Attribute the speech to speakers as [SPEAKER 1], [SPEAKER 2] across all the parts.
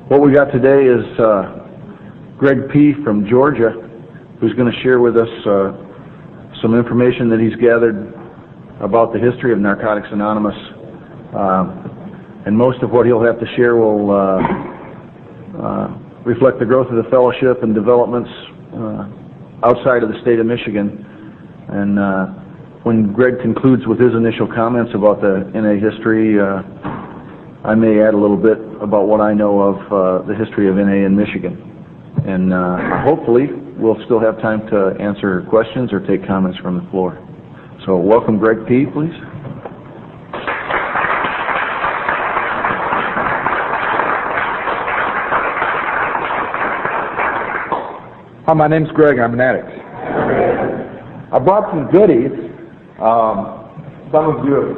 [SPEAKER 1] What we got today is Greg P. from Georgia, who's going to share with us some information that he's gathered about the history of Narcotics Anonymous. And most of what he'll have to share will reflect the growth of the fellowship and developments outside of the state of Michigan. And when Greg concludes with his initial comments about the NA history, I may add a little bit about what I know of the history of NA in Michigan. And hopefully we'll still have time to answer questions or take comments from the floor. So welcome Greg P., please.
[SPEAKER 2] Hi, my name's Greg. I'm an addict. I brought some goodies. Some of you have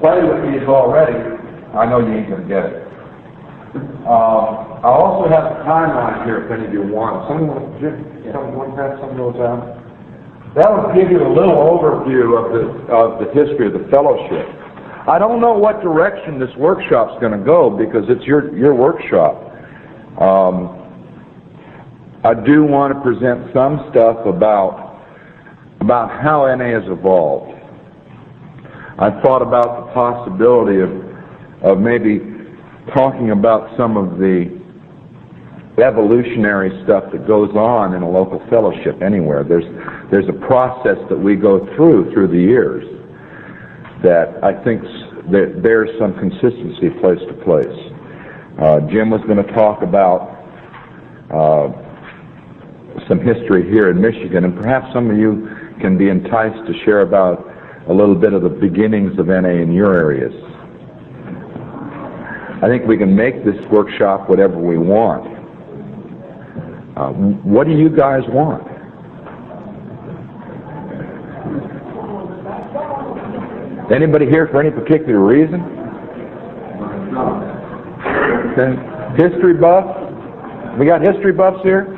[SPEAKER 2] played with these already. I know you ain't going to get it. I also have a timeline here if any of you want. Someone want to pass some of those out? That will give you a little overview of the history of the fellowship. I don't know what direction this workshop's going to go because it's your workshop. I do want to present some stuff about how NA has evolved. I've thought about the possibility of maybe talking about some of the evolutionary stuff that goes on in a local fellowship anywhere. There's a process that we go through the years that I think that there's some consistency place to place. Jim was going to talk about some history here in Michigan, and perhaps some of you can be enticed to share about a little bit of the beginnings of NA in your areas. I think we can make this workshop whatever we want. What do you guys want? Anybody here for any particular reason? Okay. History buff? We got history buffs here?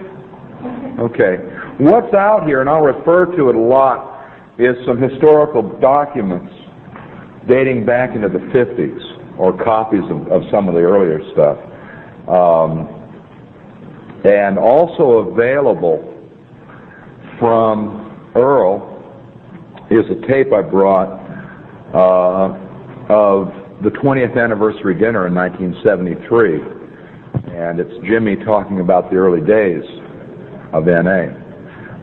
[SPEAKER 2] Okay. What's out here, and I'll refer to it a lot, is some historical documents dating back into the 50s, or copies of some of the earlier stuff. And also available from Earl is a tape I brought of the 20th anniversary dinner in 1973. And it's Jimmy talking about the early days of NA.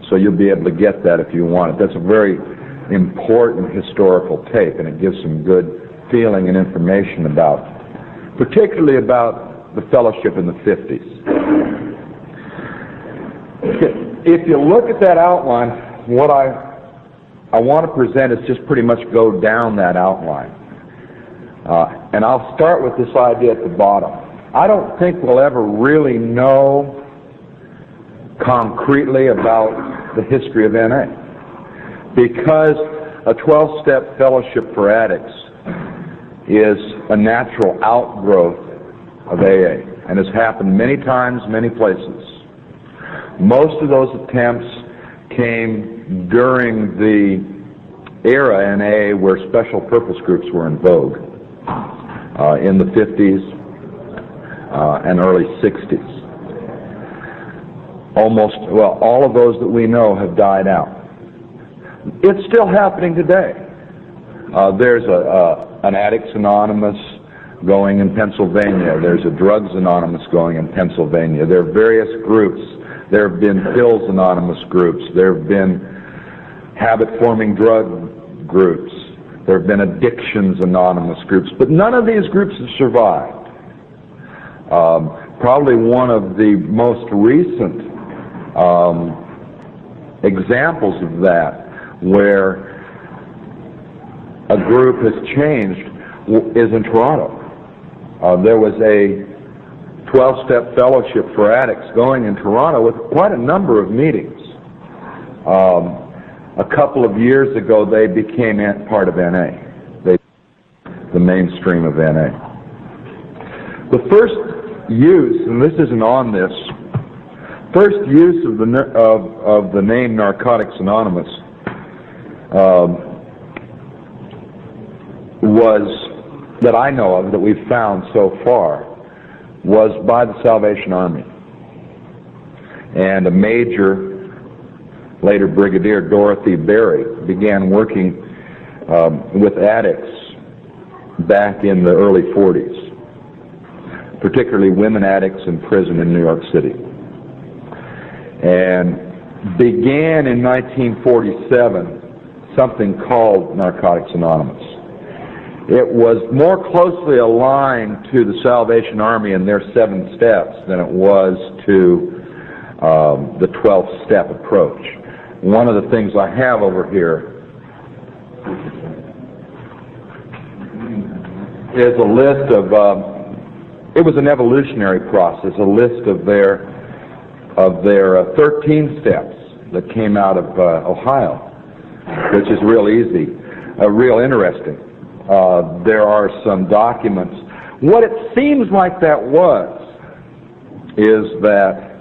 [SPEAKER 2] So you'll be able to get that if you want it. That's a very important historical tape, and it gives some good feeling and information particularly about the fellowship in the 50s. If you look at that outline, what I want to present is just pretty much go down that outline. And I'll start with this idea at the bottom. I don't think we'll ever really know concretely about the history of NA, because a 12-step fellowship for addicts is a natural outgrowth of AA and has happened many times, many places. Most of those attempts came during the era in AA where special purpose groups were in vogue, in the 50s and early 60s. All of those that we know have died out. It's still happening today. There's an Addicts Anonymous going in Pennsylvania. There's a Drugs Anonymous going in Pennsylvania. There are various groups. There have been Pills Anonymous groups. There have been habit-forming drug groups. There have been Addictions Anonymous groups. But none of these groups have survived. Probably one of the most recent examples of that, where a group has changed, is in Toronto. There was a 12-step fellowship for addicts going in Toronto with quite a number of meetings. A couple of years ago, they became part of NA, the mainstream of NA. The first use, and this isn't on this, first use of the name Narcotics Anonymous was that I know of that we've found so far was by the Salvation Army. And a major, later Brigadier Dorothy Berry, began working with addicts back in the early 40s, particularly women addicts in prison in New York City. And began in 1947 something called Narcotics Anonymous. It was more closely aligned to the Salvation Army and their 7 steps than it was to the 12-step approach. One of the things I have over here is a list of, it was an evolutionary process, a list of their 13 steps that came out of Ohio, which is real easy, real interesting. There are some documents. What it seems like that is that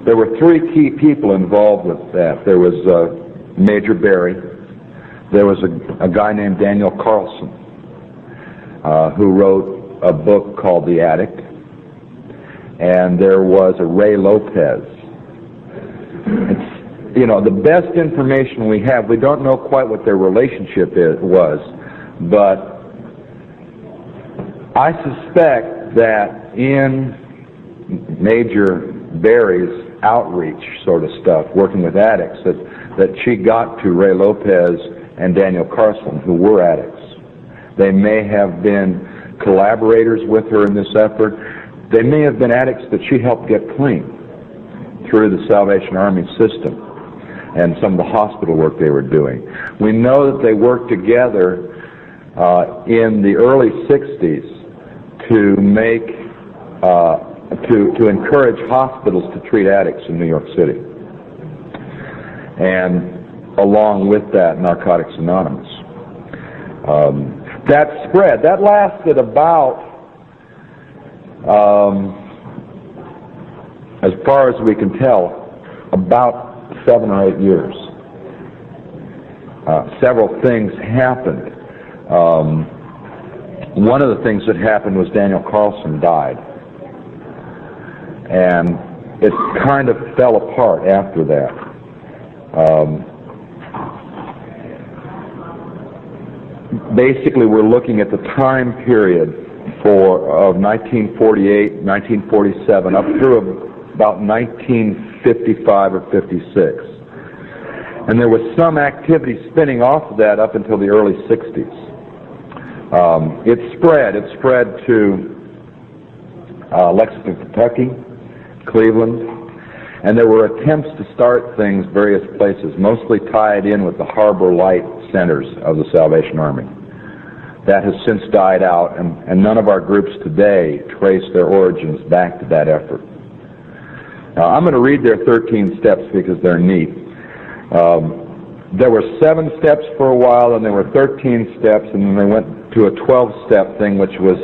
[SPEAKER 2] there were 3 key people involved with that. There was Major Berry, there was a guy named Daniel Carlson, who wrote a book called The Addict, and there was a Ray Lopez. It's, you know, the best information we have, we don't know quite what their relationship was, but I suspect that in Major Berry's outreach sort of stuff, working with addicts, that she got to Ray Lopez and Daniel Carlson, who were addicts. They may have been collaborators with her in this effort. They may have been addicts that she helped get clean through the Salvation Army system and some of the hospital work they were doing. We know that they worked together in the early 60s to make to encourage hospitals to treat addicts in New York City. And along with that, Narcotics Anonymous. That spread, that lasted about, as far as we can tell, about 7 or 8 years. Several things happened. One of the things that happened was Daniel Carlson died. And it kind of fell apart after that. Basically, we're looking at the time period of 1948, 1947, up through about 1955 or 56. And there was some activity spinning off of that up until the early 60s. It spread to Lexington, Kentucky, Cleveland, and there were attempts to start things various places, mostly tied in with the Harbor Light centers of the Salvation Army. That has since died out, and none of our groups today trace their origins back to that effort. Now, I'm going to read their 13 steps because they're neat. There were 7 steps for a while, and there were 13 steps, and then they went to a 12-step thing, which was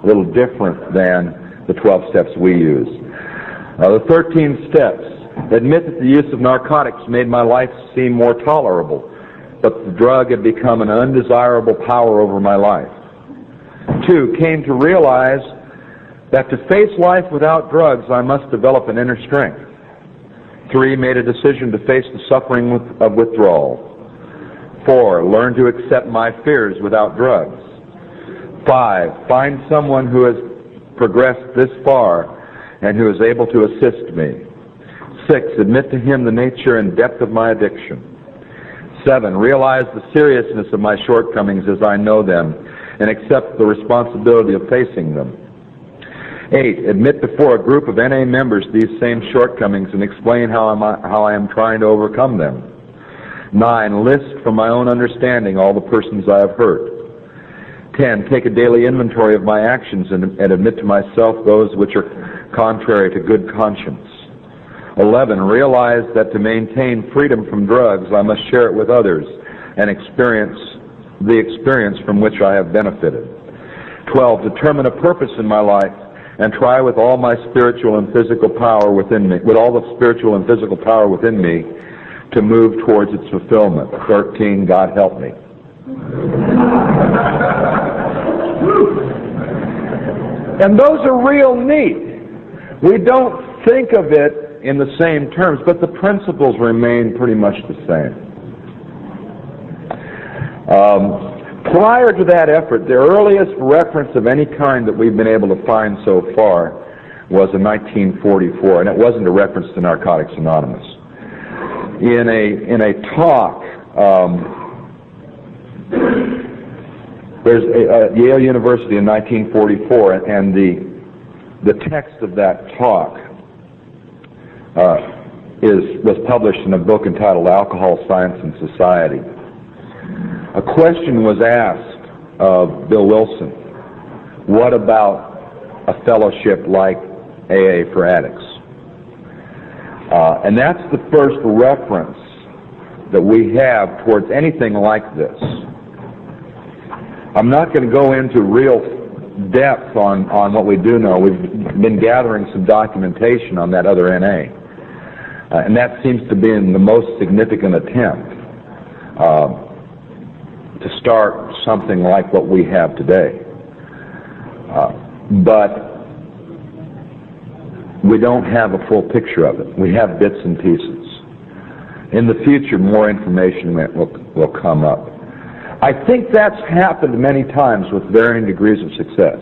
[SPEAKER 2] a little different than the 12 steps we use. The 13 steps: admit that the use of narcotics made my life seem more tolerable, but the drug had become an undesirable power over my life. 2, came to realize that to face life without drugs, I must develop an inner strength. 3, made a decision to face the suffering of withdrawal. 4, learned to accept my fears without drugs. 5, find someone who has progressed this far and who is able to assist me. 6, admit to him the nature and depth of my addiction. 7, realize the seriousness of my shortcomings as I know them and accept the responsibility of facing them. 8, admit before a group of NA members these same shortcomings and explain how I am trying to overcome them. 9, list from my own understanding all the persons I have hurt. 10, take a daily inventory of my actions and admit to myself those which are contrary to good conscience. 11, realize that to maintain freedom from drugs, I must share it with others and experience the experience from which I have benefited. 12, determine a purpose in my life and try with all my spiritual and physical power within me, to move towards its fulfillment. 13, God help me. And those are real neat. We don't think of it in the same terms, but the principles remain pretty much the same. Prior to that effort, the earliest reference of any kind that we've been able to find so far was in 1944, and it wasn't a reference to Narcotics Anonymous. In a talk, there's Yale University in 1944, and the text of that talk was published in a book entitled Alcohol, Science, and Society. A question was asked of Bill Wilson: what about a fellowship like AA for addicts? And that's the first reference that we have towards anything like this. I'm not going to go into real depth on what we do know. We've been gathering some documentation on that other NA. And that seems to be the most significant attempt to start something like what we have today. But we don't have a full picture of it. We have bits and pieces. In the future, more information will come up. I think that's happened many times with varying degrees of success.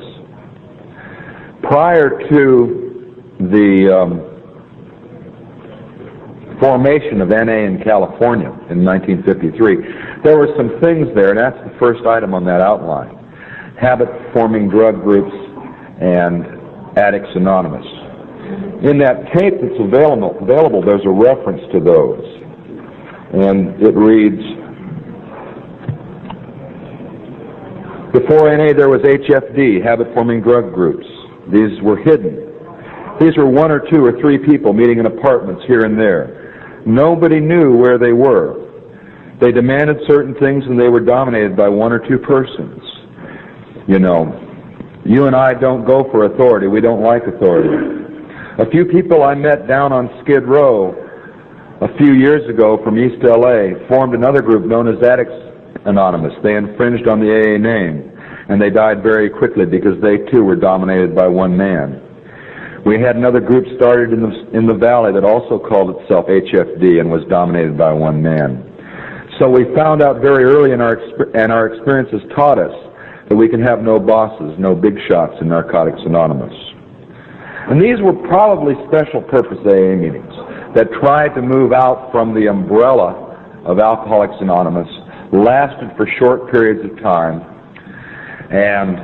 [SPEAKER 2] Prior to the formation of NA in California in 1953, there were some things there, and that's the first item on that outline: habit-forming drug groups and Addicts Anonymous. In that tape that's available, there's a reference to those, and it reads, before NA there was HFD, habit-forming drug groups. These were hidden. These were 1 or 2 or 3 people meeting in apartments here and there. Nobody knew where they were. They demanded certain things, and they were dominated by 1 or 2 persons. You know, you and I don't go for authority. We don't like authority. A few people I met down on Skid Row a few years ago from East LA formed another group known as Addicts Anonymous. They infringed on the AA name, and they died very quickly because they too were dominated by one man. We had another group started in the valley that also called itself HFD and was dominated by one man. So we found out very early and our experiences taught us that we can have no bosses, no big shots in Narcotics Anonymous. And these were probably special purpose AA meetings that tried to move out from the umbrella of Alcoholics Anonymous, lasted for short periods of time, and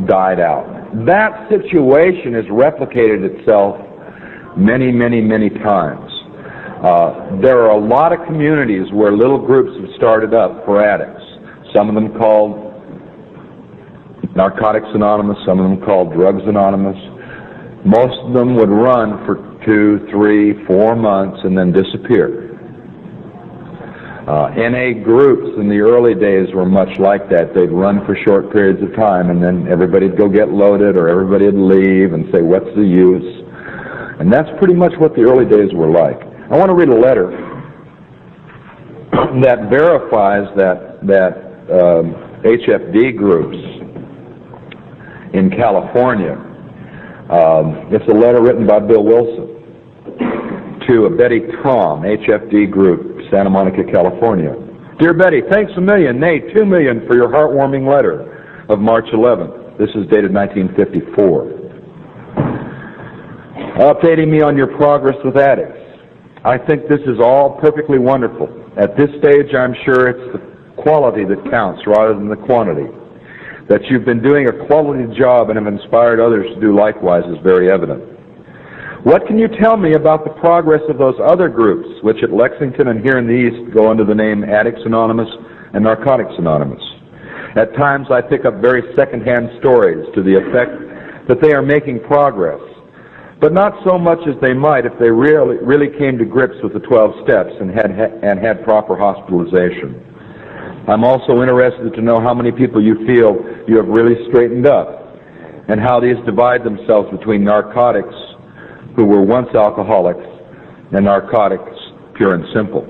[SPEAKER 2] died out. That situation has replicated itself many, many, many times. There are a lot of communities where little groups have started up for addicts. Some of them called Narcotics Anonymous, some of them called Drugs Anonymous. Most of them would run for 2, 3, 4 months and then disappear. NA groups in the early days were much like that. They'd run for short periods of time, and then everybody'd go get loaded, or everybody'd leave and say, what's the use? And that's pretty much what the early days were like. I want to read a letter that verifies that HFD groups in California. It's a letter written by Bill Wilson to a Betty Tom, HFD group, Santa Monica, California. Dear Betty, thanks a million, nay, 2 million for your heartwarming letter of March 11th. This is dated 1954. Updating me on your progress with addicts. I think this is all perfectly wonderful. At this stage, I'm sure it's the quality that counts rather than the quantity. That you've been doing a quality job and have inspired others to do likewise is very evident. What can you tell me about the progress of those other groups, which at Lexington and here in the East go under the name Addicts Anonymous and Narcotics Anonymous? At times I pick up very second-hand stories to the effect that they are making progress, but not so much as they might if they really came to grips with the 12 steps and had proper hospitalization. I'm also interested to know how many people you feel you have really straightened up, and how these divide themselves between narcotics, who were once alcoholics, and narcotics, pure and simple.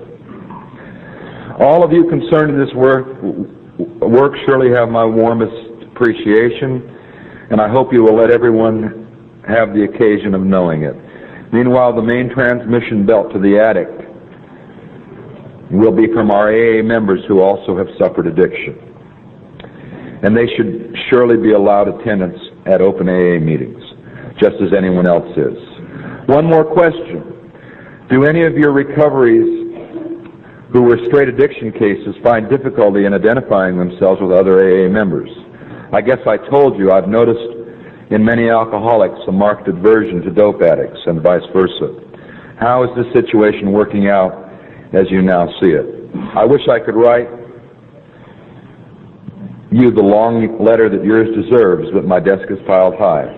[SPEAKER 2] All of you concerned in this work surely have my warmest appreciation and I hope you will let everyone have the occasion of knowing it. Meanwhile, the main transmission belt to the addict will be from our AA members who also have suffered addiction. And they should surely be allowed attendance at open AA meetings, just as anyone else is. One more question. Do any of your recoveries who were straight addiction cases find difficulty in identifying themselves with other AA members? I guess I told you I've noticed in many alcoholics a marked aversion to dope addicts and vice versa. How is this situation working out as you now see it? I wish I could write you the long letter that yours deserves, but my desk is piled high.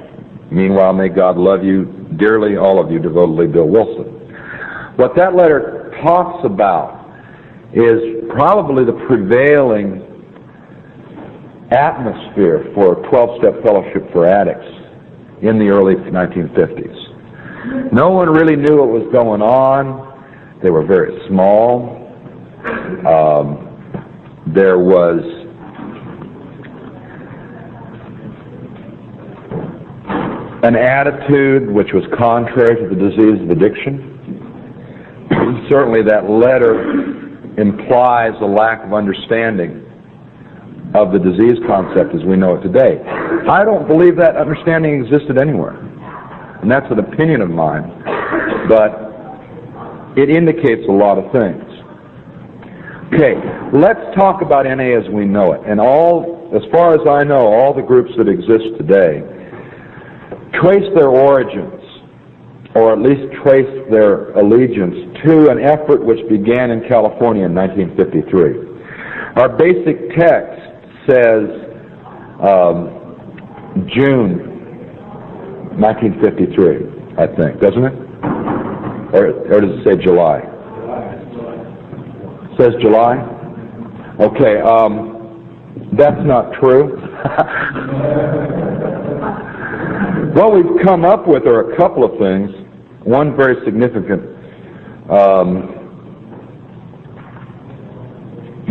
[SPEAKER 2] Meanwhile, may God love you dearly, all of you, devotedly, Bill Wilson. What that letter talks about is probably the prevailing atmosphere for 12-step fellowship for addicts in the early 1950s. No one really knew what was going on. They were very small. There was an attitude which was contrary to the disease of addiction. Certainly that letter implies a lack of understanding of the disease concept as we know it today. I don't believe that understanding existed anywhere, and that's an opinion of mine, but it indicates a lot of things. Okay, let's talk about NA as we know it. And as far as I know, all the groups that exist today trace their origins, or at least trace their allegiance to an effort which began in California in 1953. Our basic text says June 1953, I think, doesn't it? Or does it say July? It says July? Okay, that's not true. What we've come up with are a couple of things. One very significant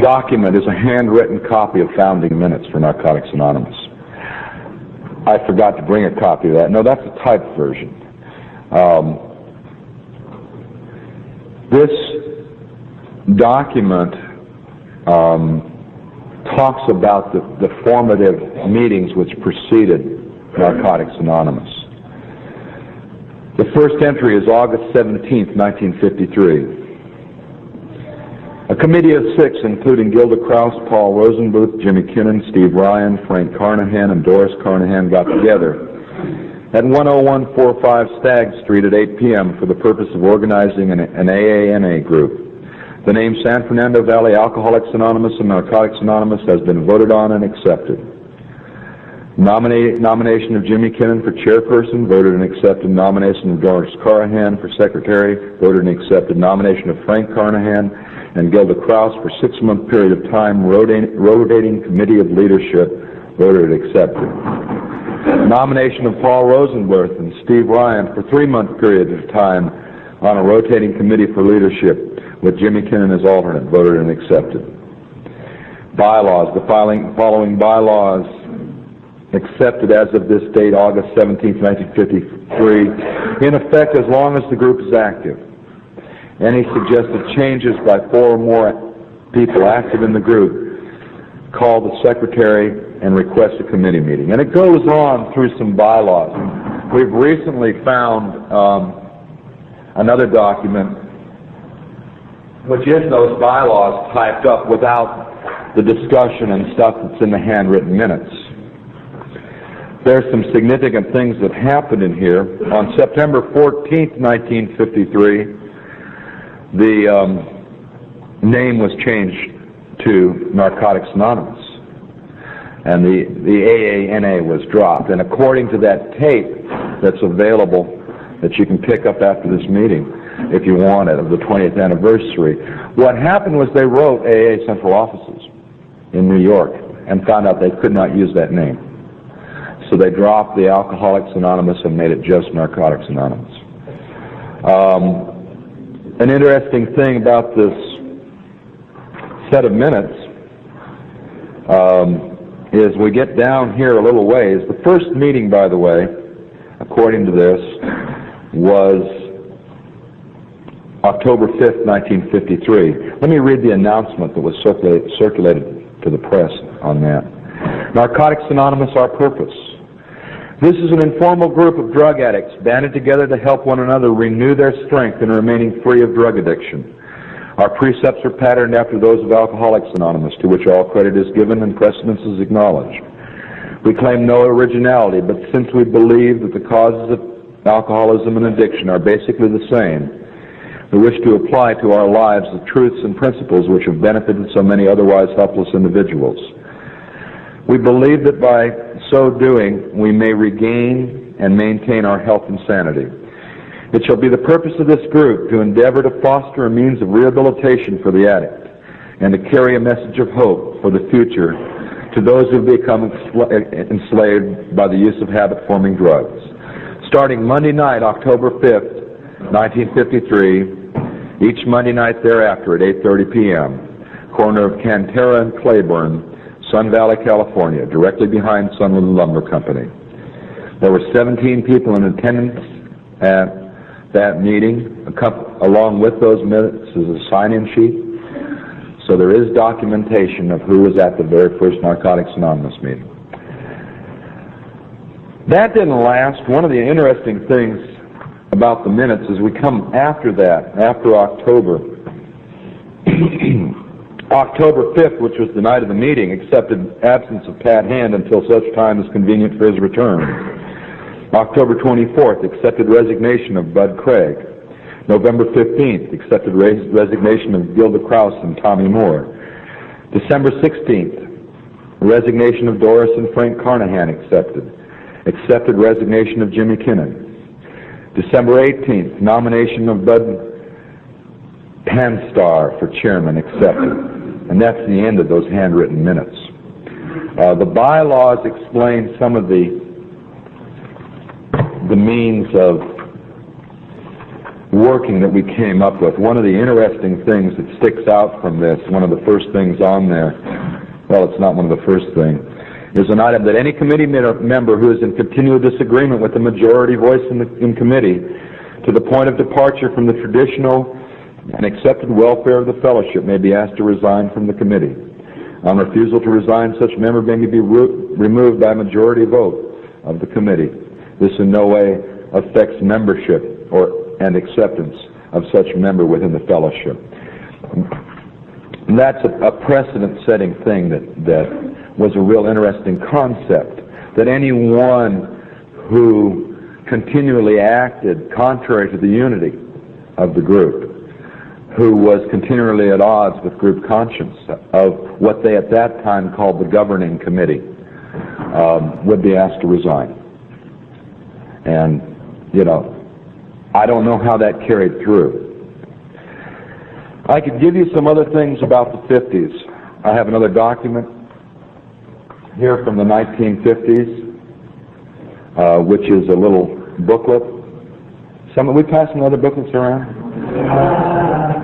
[SPEAKER 2] document is a handwritten copy of founding minutes for Narcotics Anonymous. I forgot to bring a copy of that. No, that's a typed version. This document talks about the formative meetings which preceded Narcotics Anonymous. The first entry is August 17th, 1953. A committee of 6, including Gilda Krause, Paul Rosenbluth, Jimmy Kinnan, Steve Ryan, Frank Carnahan, and Doris Carnahan got together at 10145 Stagg Street at 8 p.m. for the purpose of organizing an AA-NA group. The name San Fernando Valley Alcoholics Anonymous and Narcotics Anonymous has been voted on and accepted. Nomination of Jimmy Kinnan for chairperson, voted and accepted. Nomination of Doris Carnahan for secretary, voted and accepted. Nomination of Frank Carnahan and Gilda Krause for 6-month period of time, rotating committee of leadership, voted and accepted. Nomination of Paul Rosenbluth and Steve Ryan for 3-month period of time on a rotating committee for leadership with Jimmy Kinnan as alternate, voted and accepted. Bylaws. The following bylaws accepted as of this date, August 17, 1953, in effect as long as the group is active. Any suggested changes by 4 or more people active in the group, call the secretary and request a committee meeting. And it goes on through some bylaws. We've recently found another document which is those bylaws typed up without the discussion and stuff that's in the handwritten minutes. There's some significant things that happened in here. On September 14th, 1953, the name was changed to Narcotics Anonymous, and the AA-NA was dropped. And according to that tape that's available, that you can pick up after this meeting, if you want it, of the 20th anniversary, what happened was they wrote AA central offices in New York and found out they could not use that name. So they dropped the Alcoholics Anonymous and made it just Narcotics Anonymous. An interesting thing about this set of minutes, is we get down here a little ways. The first meeting, by the way, according to this, was October 5th, 1953. Let me read the announcement that was circulated to the press on that. Narcotics Anonymous, our purpose. This is an informal group of drug addicts banded together to help one another renew their strength in remaining free of drug addiction. Our precepts are patterned after those of Alcoholics Anonymous, to which all credit is given and precedence is acknowledged. We claim no originality, but since we believe that the causes of alcoholism and addiction are basically the same, we wish to apply to our lives the truths and principles which have benefited so many otherwise helpless individuals. We believe that by so doing, we may regain and maintain our health and sanity. It shall be the purpose of this group to endeavor to foster a means of rehabilitation for the addict and to carry a message of hope for the future to those who have become enslaved by the use of habit-forming drugs. Starting Monday night, October 5th, 1953, each Monday night thereafter at 8:30 p.m., corner of Cantera and Claiborne, Sun Valley, California, directly behind Sunland Lumber Company. There were 17 people in attendance at that meeting. Along with those minutes is a sign-in sheet. So there is documentation of who was at the very first Narcotics Anonymous meeting. That didn't last. One of the interesting things about the minutes is we come after that, after October. October 5th, which was the night of the meeting, accepted absence of Pat Hand until such time as convenient for his return. October 24th, accepted resignation of Bud Craig. November 15th, accepted resignation of Gilda Krause and Tommy Moore. December 16th, resignation of Doris and Frank Carnahan accepted. Accepted resignation of Jimmy Kinnan. December 18th, nomination of Bud Panstar for chairman accepted. And that's the end of those handwritten minutes. The bylaws explain some of the means of working that we came up with. One of the interesting things that sticks out from this, one of the first things on there, well, it's not one of the first things, is an item that any committee member who is in continual disagreement with the majority voice in committee to the point of departure from the traditional and accepted welfare of the fellowship may be asked to resign from the committee. On refusal to resign, such member may be removed by a majority vote of the committee. This in no way affects membership and acceptance of such member within the fellowship. And that's a precedent-setting thing that was a real interesting concept, that anyone who continually acted contrary to the unity of the group, who was continually at odds with group conscience of what they at that time called the governing committee, would be asked to resign. And, you know, I don't know how that carried through. I could give you some other things about the 50s. I have another document here from the 1950s, which is a little booklet. We pass some other booklets around?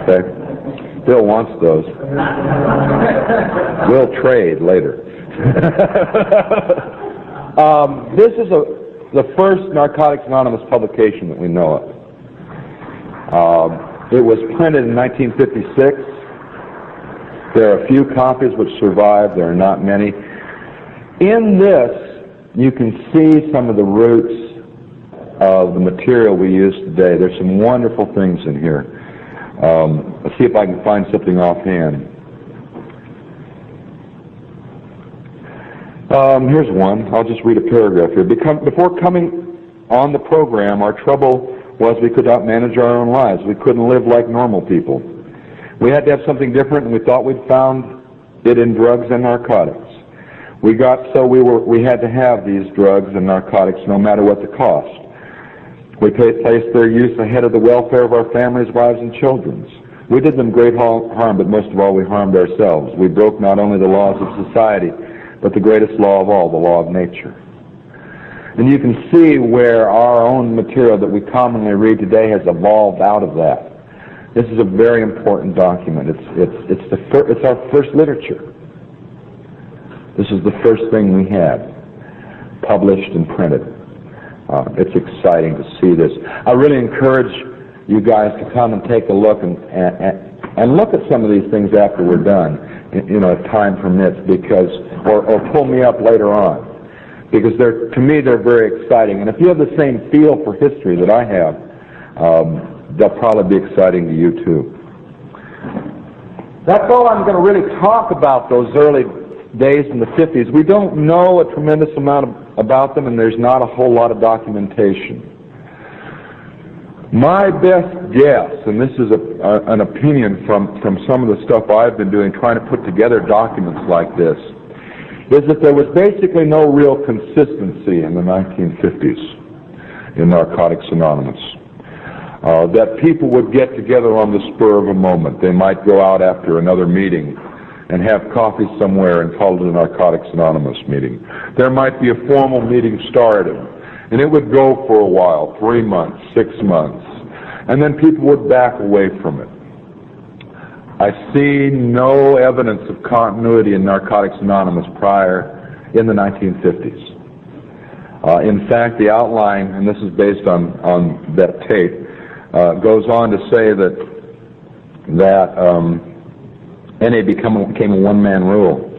[SPEAKER 2] Okay. Bill wants those. We'll trade later. This is the first Narcotics Anonymous publication that we know of. It was printed in 1956. There are a few copies which survive. There are not many. In this, you can see some of the roots of the material we use today. There's some wonderful things in here. Let's see if I can find something offhand. Here's one. I'll just read a paragraph here. Before coming on the program, our trouble was we could not manage our own lives. We couldn't live like normal people. We had to have something different, and we thought we'd found it in drugs and narcotics. We had to have these drugs and narcotics no matter what the cost. We placed their use ahead of the welfare of our families, wives, and children. We did them great harm, but most of all, we harmed ourselves. We broke not only the laws of society, but the greatest law of all, the law of nature. And you can see where our own material that we commonly read today has evolved out of that. This is a very important document. It's our first literature. This is the first thing we had published and printed. It's exciting to see this. I really encourage you guys to come and take a look and look at some of these things after we're done, if time permits, because or pull me up later on, because to me they're very exciting. And if you have the same feel for history that I have, they'll probably be exciting to you too. That's all I'm going to really talk about, those early days in the 50s. We don't know a tremendous amount about them, and there's not a whole lot of documentation. My best guess, and this is an opinion from some of the stuff I've been doing, trying to put together documents like this, is that there was basically no real consistency in the 1950s in Narcotics Anonymous. That people would get together on the spur of a moment. They might go out after another meeting and have coffee somewhere and call it a Narcotics Anonymous meeting. There might be a formal meeting started, and it would go for a while, 3 months, 6 months, and then people would back away from it. I see no evidence of continuity in Narcotics Anonymous prior in the 1950s. In fact, the outline, and this is based on that tape, goes on to say that NA became a one-man rule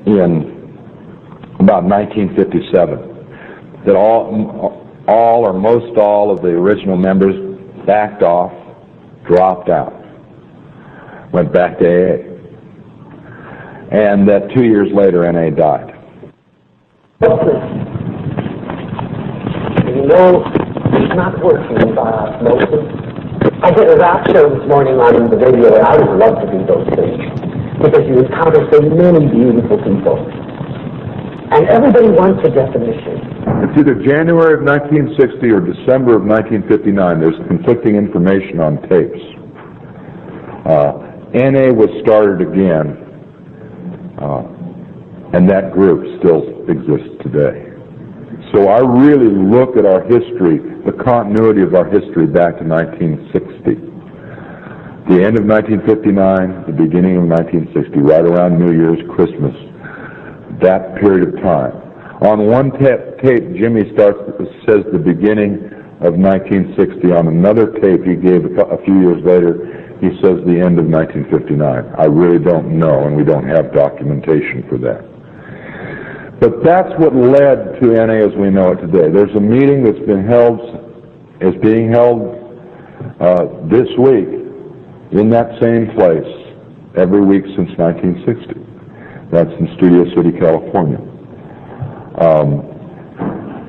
[SPEAKER 2] in about 1957. That all or most all of the original members backed off, dropped out, went back to AA, and that 2 years later NA died.
[SPEAKER 3] You know, it's not working, Moses. I did a rap show this morning on the radio, and I would love to do those things, because you encounter so many beautiful people. And everybody wants a definition.
[SPEAKER 2] It's either January of 1960 or December of 1959. There's conflicting information on tapes. NA was started again, and that group still exists today. So I really look at our history, the continuity of our history back to 1960. The end of 1959, the beginning of 1960, right around New Year's, Christmas, that period of time. On one tape, Jimmy says the beginning of 1960. On another tape he gave a few years later, he says the end of 1959. I really don't know, and we don't have documentation for that. But that's what led to NA as we know it today. There's a meeting that's being held this week in that same place every week since 1960. That's in Studio City, California.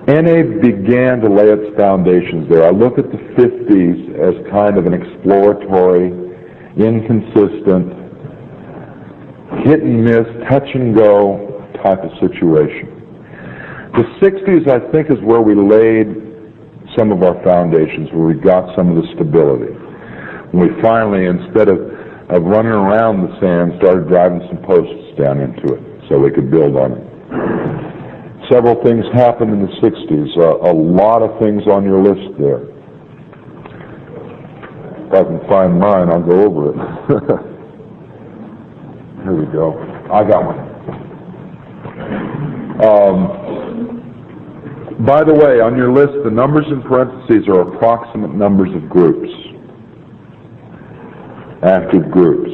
[SPEAKER 2] NA began to lay its foundations there. I look at the 50s as kind of an exploratory, inconsistent, hit and miss, touch and go type of situation. The 60s, I think, is where we laid some of our foundations, where we got some of the stability. When we finally, instead of running around the sand, started driving some posts down into it so we could build on it. Several things happened in the 60s, a lot of things on your list there. If I can find mine, I'll go over it. Here we go. I got one. By the way, on your list, the numbers in parentheses are approximate numbers of groups, active groups.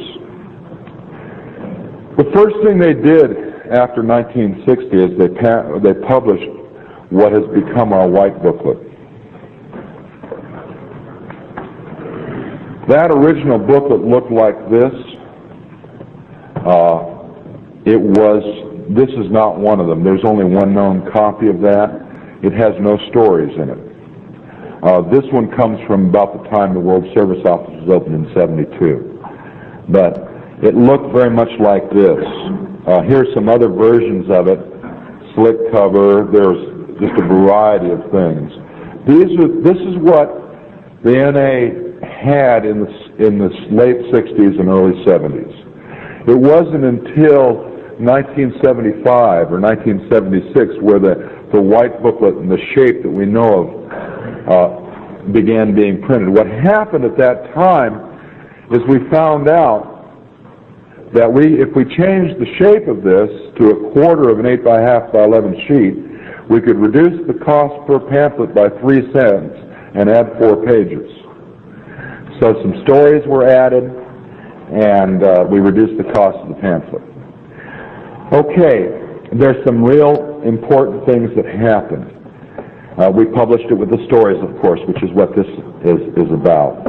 [SPEAKER 2] The first thing they did after 1960 is they published what has become our white booklet. That original booklet looked like this. This is not one of them. There's only one known copy of that. It has no stories in it. This one comes from about the time the World Service Office was opened in '72. But it looked very much like this. Here's some other versions of it. Slick cover. There's just a variety of things. This is what the NA had in the late 60s and early 70s. It wasn't until 1975 or 1976 where the white booklet in the shape that we know of began being printed. What happened at that time is we found out that if we changed the shape of this to a quarter of an 8 by half by 11 sheet, we could reduce the cost per pamphlet by 3 cents and add 4 pages. So some stories were added, and we reduced the cost of the pamphlet. Okay, there's some real important things that happened. We published it with the stories, of course, which is what this is about.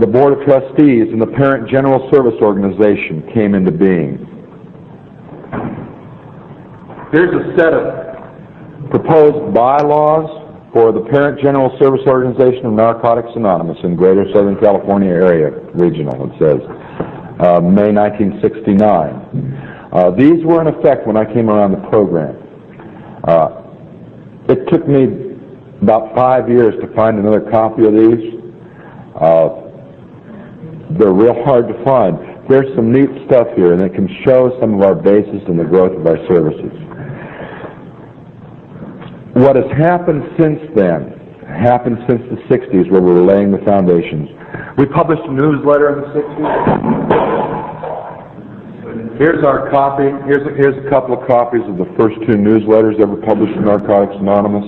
[SPEAKER 2] The Board of Trustees and the Parent General Service Organization came into being. Here's a set of proposed bylaws for the Parent General Service Organization of Narcotics Anonymous in Greater Southern California area, regional, it says, May 1969. These were in effect when I came around the program. It took me about 5 years to find another copy of these. They're real hard to find. There's some neat stuff here, and it can show some of our basis in the growth of our services. What has happened since then, happened since the 60s, where we were laying the foundations. We published a newsletter in the 60s. Here's our copy. Here's a couple of copies of the first 2 newsletters ever published in Narcotics Anonymous.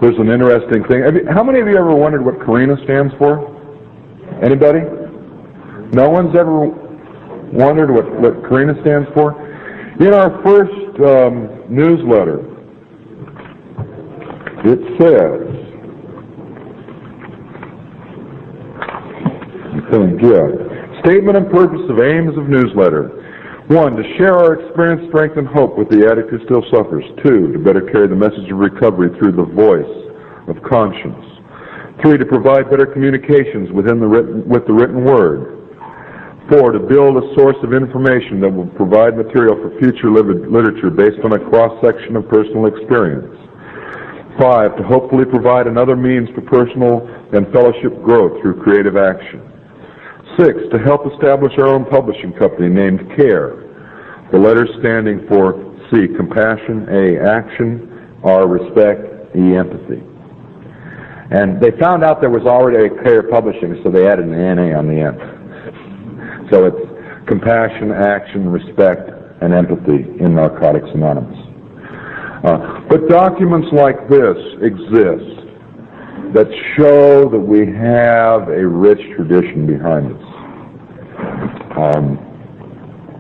[SPEAKER 2] There's an interesting thing. How many of you ever wondered what Carina stands for? Anybody? No one's ever wondered what Carina stands for? In our first newsletter, it says, I'm feeling good. Statement and purpose of aims of newsletter. 1, to share our experience, strength, and hope with the addict who still suffers. 2, to better carry the message of recovery through the voice of conscience. 3, to provide better communications with the written word. 4, to build a source of information that will provide material for future literature based on a cross-section of personal experience. 5, to hopefully provide another means for personal and fellowship growth through creative action. 6, to help establish our own publishing company named CARE, the letters standing for C, compassion, A, action, R, respect, E, empathy. And they found out there was already a CARE publishing, so they added an NA on the end. So it's compassion, action, respect, and empathy in Narcotics Anonymous. But documents like this exist that show that we have a rich tradition behind us.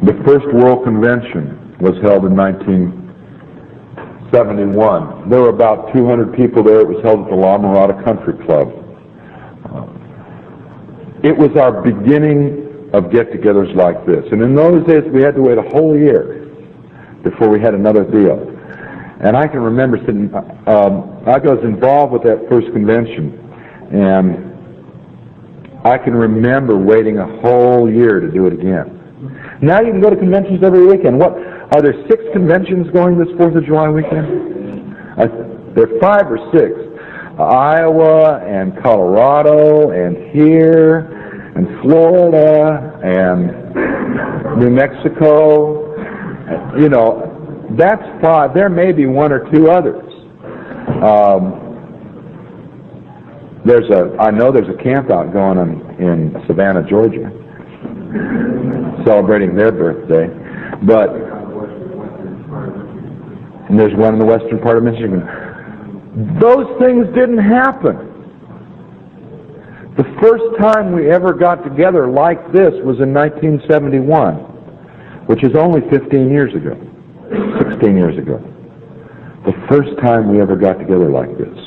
[SPEAKER 2] The first World Convention was held in 1971. There were about 200 people there. It was held at the La Mirada Country Club. It was our beginning of get-togethers like this. And in those days, we had to wait a whole year before we had another deal. And I can remember sitting, I was involved with that first convention, and I can remember waiting a whole year to do it again. Now you can go to conventions every weekend. What, are there 6 conventions going this 4th of July weekend? There are 5 or 6. Iowa and Colorado and here and Florida and New Mexico. You know, that's 5. There may be 1 or 2 others. I know there's a camp out going on in Savannah, Georgia, celebrating their birthday. And there's one in the western part of Michigan. Those things didn't happen. The first time we ever got together like this was in 1971, which is only 15 years ago. 16 years ago. The first time we ever got together like this.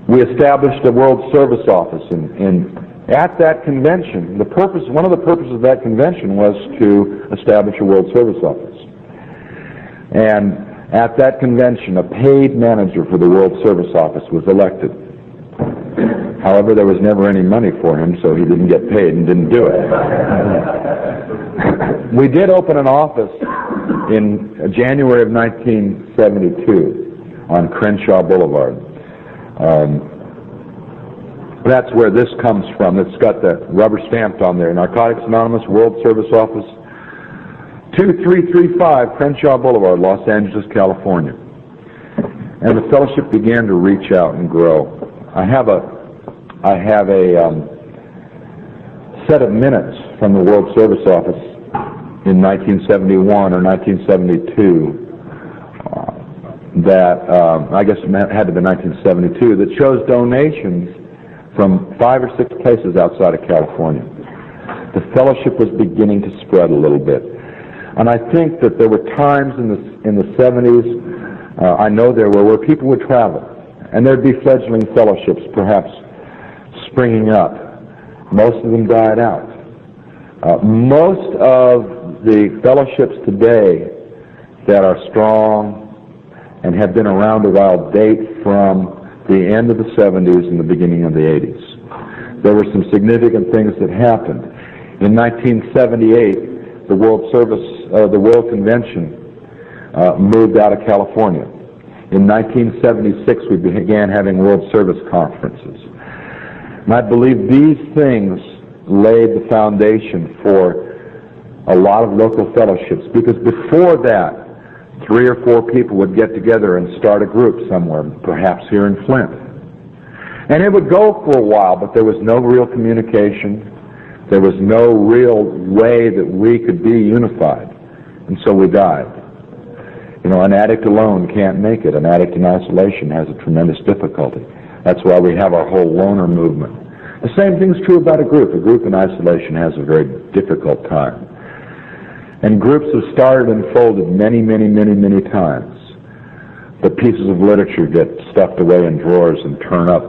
[SPEAKER 2] We established a World Service Office, and at that convention, one of the purposes of that convention was to establish a World Service Office. And at that convention, a paid manager for the World Service Office was elected. However, there was never any money for him, so he didn't get paid and didn't do it. We did open an office in January of 1972 on Crenshaw Boulevard. That's where this comes from. It's got the rubber stamped on there. Narcotics Anonymous, World Service Office, 2335 Crenshaw Boulevard, Los Angeles, California. And the fellowship began to reach out and grow. I have a set of minutes from the World Service Office in 1971 or 1972 that, I guess it had to be 1972, that shows donations from 5 or 6 places outside of California. The fellowship was beginning to spread a little bit. And I think that there were times in the 70s, I know there were, where people would travel, and there'd be fledgling fellowships perhaps springing up. Most of them died out. Most of the fellowships today that are strong and have been around a while date from the end of the 70s and the beginning of the 80s. There were some significant things that happened. In 1978, the World Convention moved out of California. In 1976, we began having World Service Conferences. And I believe these things laid the foundation for a lot of local fellowships, because before that, 3 or 4 people would get together and start a group somewhere, perhaps here in Flint. And it would go for a while, but there was no real communication. There was no real way that we could be unified. And so we died. You know, an addict alone can't make it. An addict in isolation has a tremendous difficulty. That's why we have our whole loner movement. The same thing's true about a group. A group in isolation has a very difficult time. And groups have started and folded many, many, many, many times. The pieces of literature get stuffed away in drawers and turn up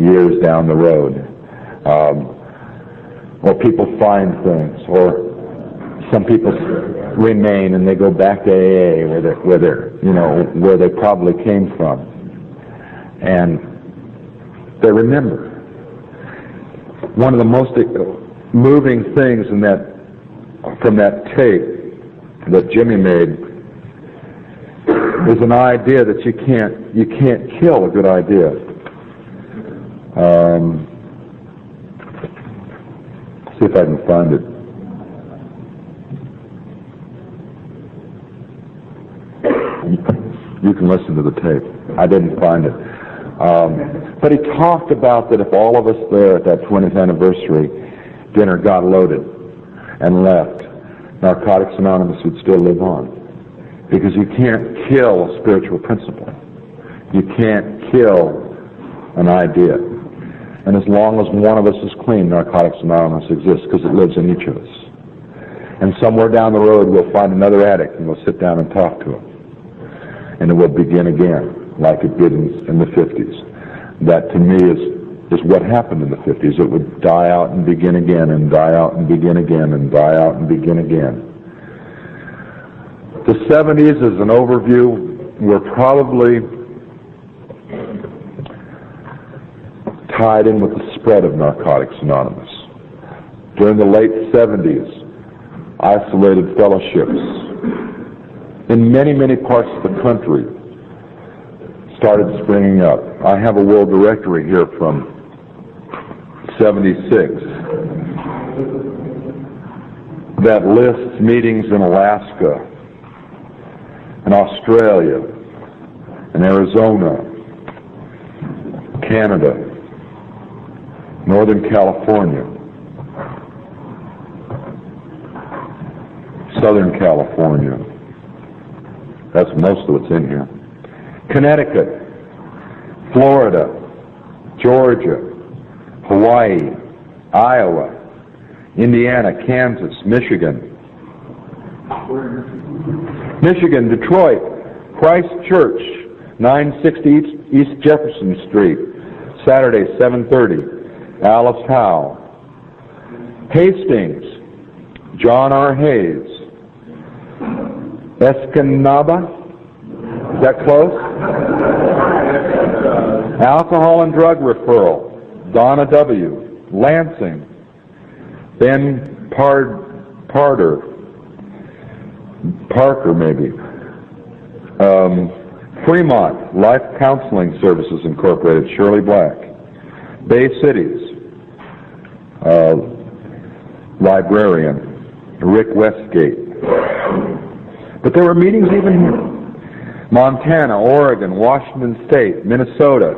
[SPEAKER 2] years down the road. Or people find things, or some people remain and they go back to AA where they probably came from. And they remember. One of the most moving things from that tape that Jimmy made is an idea that you can't kill a good idea. See if I can find it. You can listen to the tape. I didn't find it. But he talked about that if all of us there at that 20th anniversary dinner got loaded and left, Narcotics Anonymous would still live on. Because you can't kill a spiritual principle. You can't kill an idea. And as long as one of us is clean, Narcotics Anonymous exists because it lives in each of us. And somewhere down the road we'll find another addict and we'll sit down and talk to him. And it will begin again, like it did in the 50s. That to me is what happened in the 50s. It would die out and begin again, and die out and begin again, and die out and begin again. The 70s, as an overview, were probably tied in with the spread of Narcotics Anonymous. During the late 70s, isolated fellowships in many, many parts of the country started springing up. I have a world directory here from 76 that lists meetings in Alaska, in Australia, in Arizona, Canada, Northern California, Southern California. That's most of what's in here. Connecticut, Florida, Georgia, Hawaii, Iowa, Indiana, Kansas, Michigan, Detroit, Christ Church, 960 East Jefferson Street, Saturday, 7:30, Alice Howe. Hastings, John R. Hayes. Escanaba, is that close? Alcohol and drug referral, Donna W. Lansing, Ben Parker maybe. Fremont, Life Counseling Services Incorporated, Shirley Black. Bay Cities, librarian, Rick Westgate. But there were meetings even here. Montana, Oregon, Washington State, Minnesota,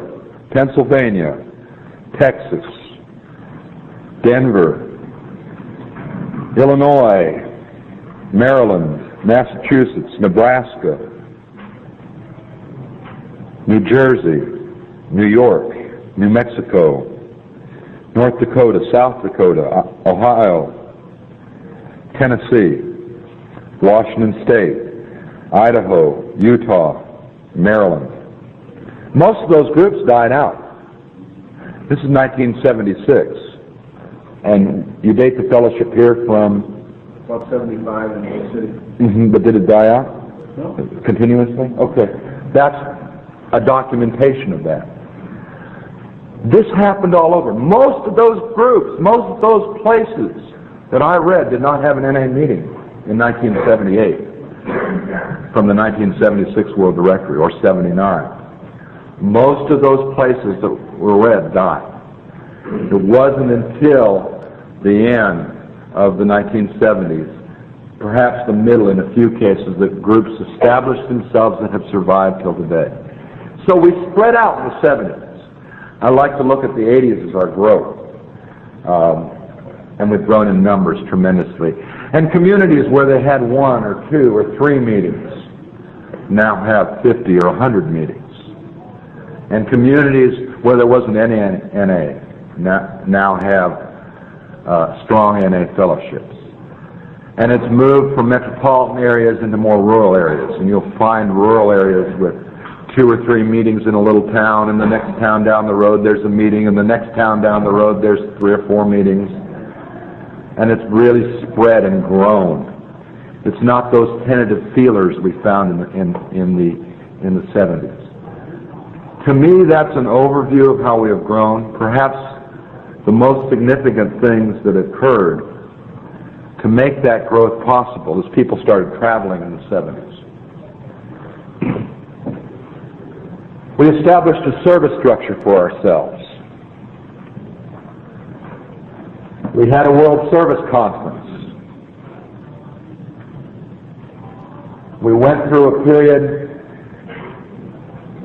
[SPEAKER 2] Pennsylvania, Texas, Denver, Illinois, Maryland, Massachusetts, Nebraska, New Jersey, New York, New Mexico, North Dakota, South Dakota, Ohio, Tennessee, Washington State, Idaho, Utah, Maryland. Most of those groups died out. This is 1976. And you date the fellowship here from?
[SPEAKER 1] About 75 in the city.
[SPEAKER 2] Mm-hmm. But did it die out?
[SPEAKER 1] No.
[SPEAKER 2] Continuously? Okay. That's a documentation of that. This happened all over. Most of those groups, most of those places that I read did not have an NA meeting in 1978 from the 1976 World Directory, or 79. Most of those places that were read died. It wasn't until the end of the 1970s, perhaps the middle in a few cases, that groups established themselves and have survived till today. So we spread out in the 70s. I like to look at the 80s as our growth. And we've grown in numbers tremendously. And communities where they had 1 or 2 or 3 meetings now have 50 or 100 meetings. And communities where there wasn't any NA now have strong NA fellowships. And it's moved from metropolitan areas into more rural areas. And you'll find rural areas with 2 or 3 meetings in a little town, and the next town down the road there's a meeting, and the next town down the road there's 3 or 4 meetings. And it's really spread and grown. It's not those tentative feelers we found in the 70s. To me, that's an overview of how we have grown. Perhaps the most significant things that occurred to make that growth possible is people started traveling in the 70s. We established a service structure for ourselves. We had a World Service Conference. We went through a period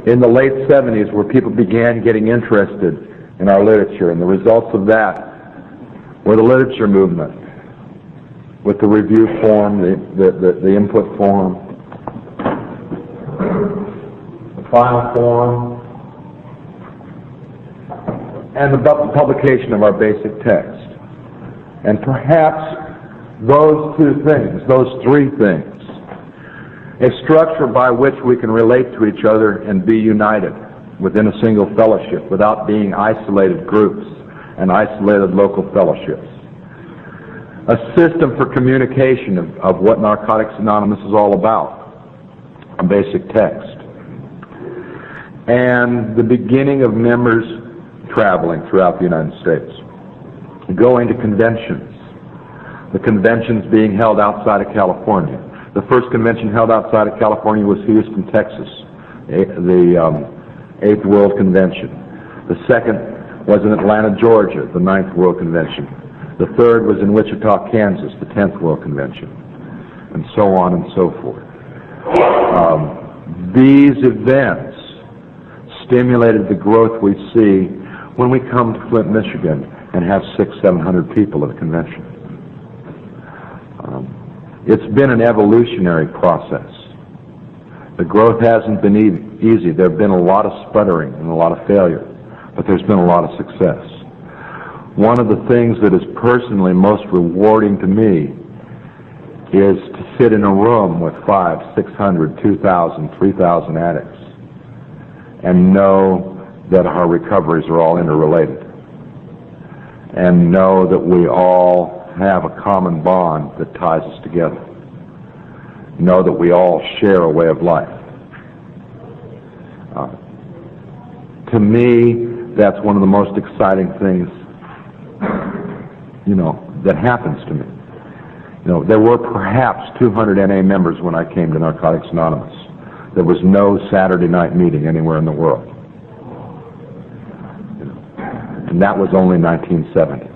[SPEAKER 2] in the late 70s where people began getting interested in our literature, and the results of that were the literature movement, with the review form, the input form, the file form, and the publication of our basic text. And perhaps those 2 things, those 3 things, a structure by which we can relate to each other and be united within a single fellowship without being isolated groups and isolated local fellowships. A system for communication of what Narcotics Anonymous is all about, a basic text. And the beginning of members traveling throughout the United States, going to conventions, the conventions being held outside of California. The first convention held outside of California was Houston, Texas, the 8th World Convention. The second was in Atlanta, Georgia, the 9th World Convention. The third was in Wichita, Kansas, the 10th World Convention, and so on and so forth. These events stimulated the growth we see when we come to Flint, Michigan, and have 600-700 people at a convention. It's been an evolutionary process. The growth hasn't been easy. There have been a lot of sputtering and a lot of failure, but there's been a lot of success. One of the things that is personally most rewarding to me is to sit in a room with 500, 600, 2,000, 3,000 addicts and know that our recoveries are all interrelated, and know that we all have a common bond that ties us together. Know that we all share a way of life. To me, that's one of the most exciting things, that happens to me. There were perhaps 200 NA members when I came to Narcotics Anonymous. There was no Saturday night meeting anywhere in the world. And that was only 1970.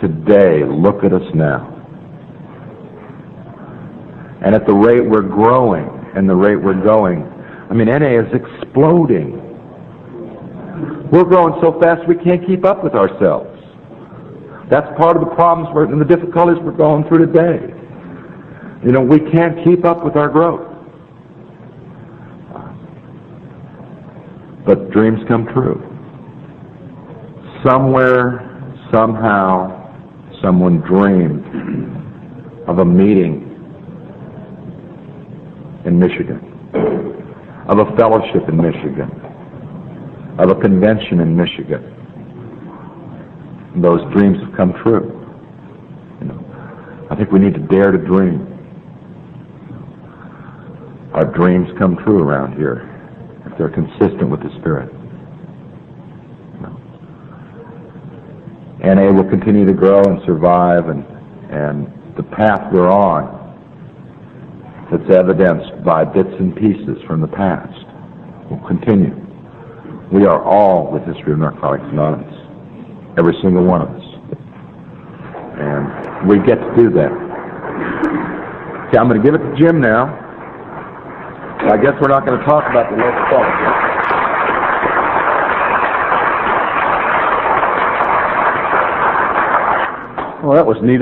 [SPEAKER 2] Today, look at us now. And at the rate we're growing and the rate we're going, NA is exploding. We're growing so fast we can't keep up with ourselves. That's part of the problems and the difficulties we're going through today. You know, we can't keep up with our growth. But dreams come true. Somewhere, somehow, someone dreamed of a meeting in Michigan, of a fellowship in Michigan, of a convention in Michigan. And those dreams have come true. You know, I think we need to dare to dream. Our dreams come true around here if they're consistent with the Spirit. You know. NA will continue to grow and survive, and the path we're on, that's evidenced by bits and pieces from the past, will continue. We are all the history of Narcotics Anonymous, every single one of us. And we get to do that. Okay, I'm going to give it to Jim now. I guess we're not going to talk about the local politics.
[SPEAKER 1] Well, that was neat.